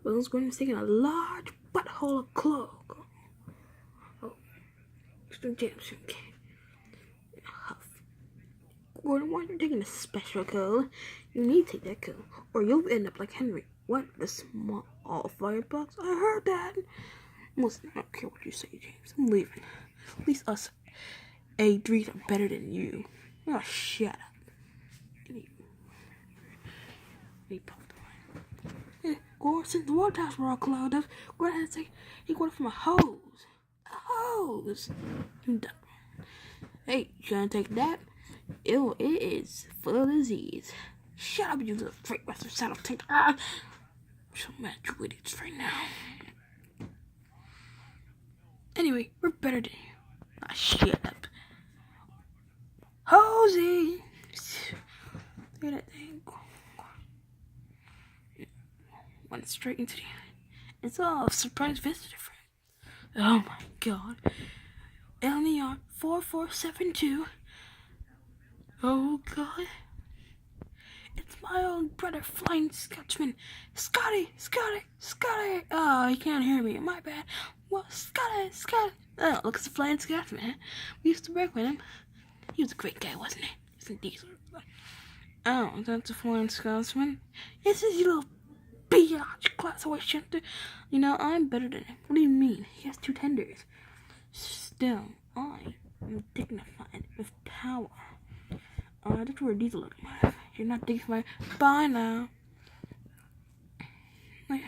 Will's going to take in a large butthole of clothes. Oh, Mr. Jameson. Huff. Gordon, why are you taking a special code? You need to take that code, or you'll end up like Henry. What? The small firebox? I heard that. Listen, I don't care what you say, James. I'm leaving. At least us A3s are better than you. Oh, shut up. He popped away. Gordon, since the water taps were all clogged up, Gordon had to take he got it from a hose. A hose. I'm done. Hey, you gonna take that? Ew, it is full of disease. Shut up, you little freak bastard. Saddle take. I'm so mad at you idiots right now. Anyway, we're better than you. Ah, shut up. Hosey! Look at that thing. Went straight into the... It's a surprise visitor friend. Oh my god. LNR 4472. Oh god. It's my own brother, Flying Scotsman. Scotty! Oh, he can't hear me. My bad. Well, Scotty! Oh, look, it's the Flying Scotsman. We used to work with him. He was a great guy, wasn't he? He's a diesel. Oh, that's a Flying Scotsman? This is your little biatch class away shifter. You know, I'm better than him. What do you mean? He has 2 tenders. Still, I am dignified with power. That's where diesel locomotive. You're not dignified. Bye now. We're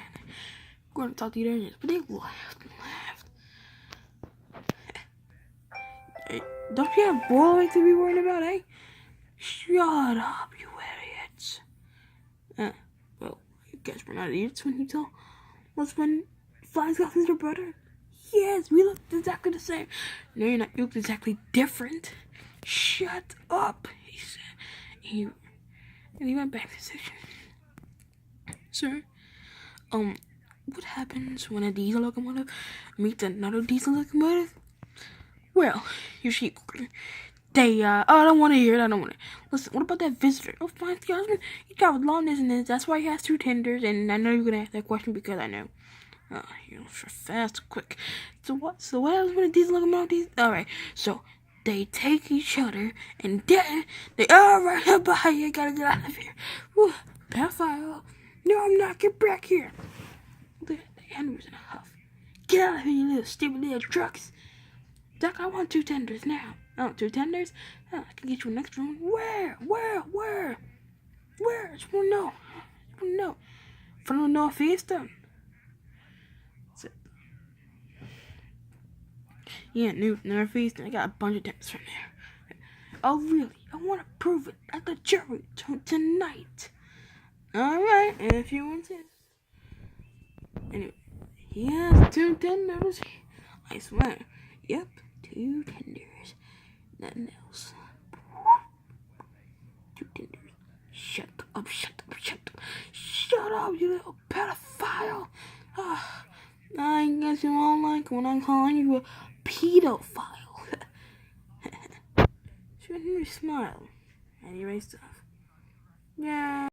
gonna talk to you there, but they laughed and laughed. Hey, don't you have boiling to be worried about, eh? Shut up, you idiots. Well, I guess we're not idiots when you tell us when Flying Scotsman's your brother. Yes, we look exactly the same. No, you're not. You look exactly different. Shut up, he said. And he went back to the station. Sir, what happens when a diesel locomotive meets another diesel locomotive? Well, usually they, I don't want to hear it. I don't want to. Listen, what about that visitor? Oh, Flying Scotsman, he traveled long distance. That's why he has 2 tenders. And I know you're gonna ask that question because I know. You're fast, quick. So what happens when a diesel locomotive? Alright, so they take each other, and then they right bye. You gotta get out of here. Whew, pedophile. No, I'm not. Get back here. The Henry's in a huff. Get out of here, you little stupid little trucks. Doc, I want 2 tenders now. Oh, 2 tenders? Oh, I can get you an extra one. Where? I just wanna know. From the northeastern. Yeah, northeastern. I got a bunch of tenders from there. Oh, really? I want to prove it at the jury tonight. Alright, if you want to. Anyway, he has 2 tenders. I swear. Yep, 2 tenders. Nothing else. 2 tenders. Shut up, you little pedophile. I guess you won't like when I'm calling you a pedophile. Shouldn't you smile? And he raised off. Yeah.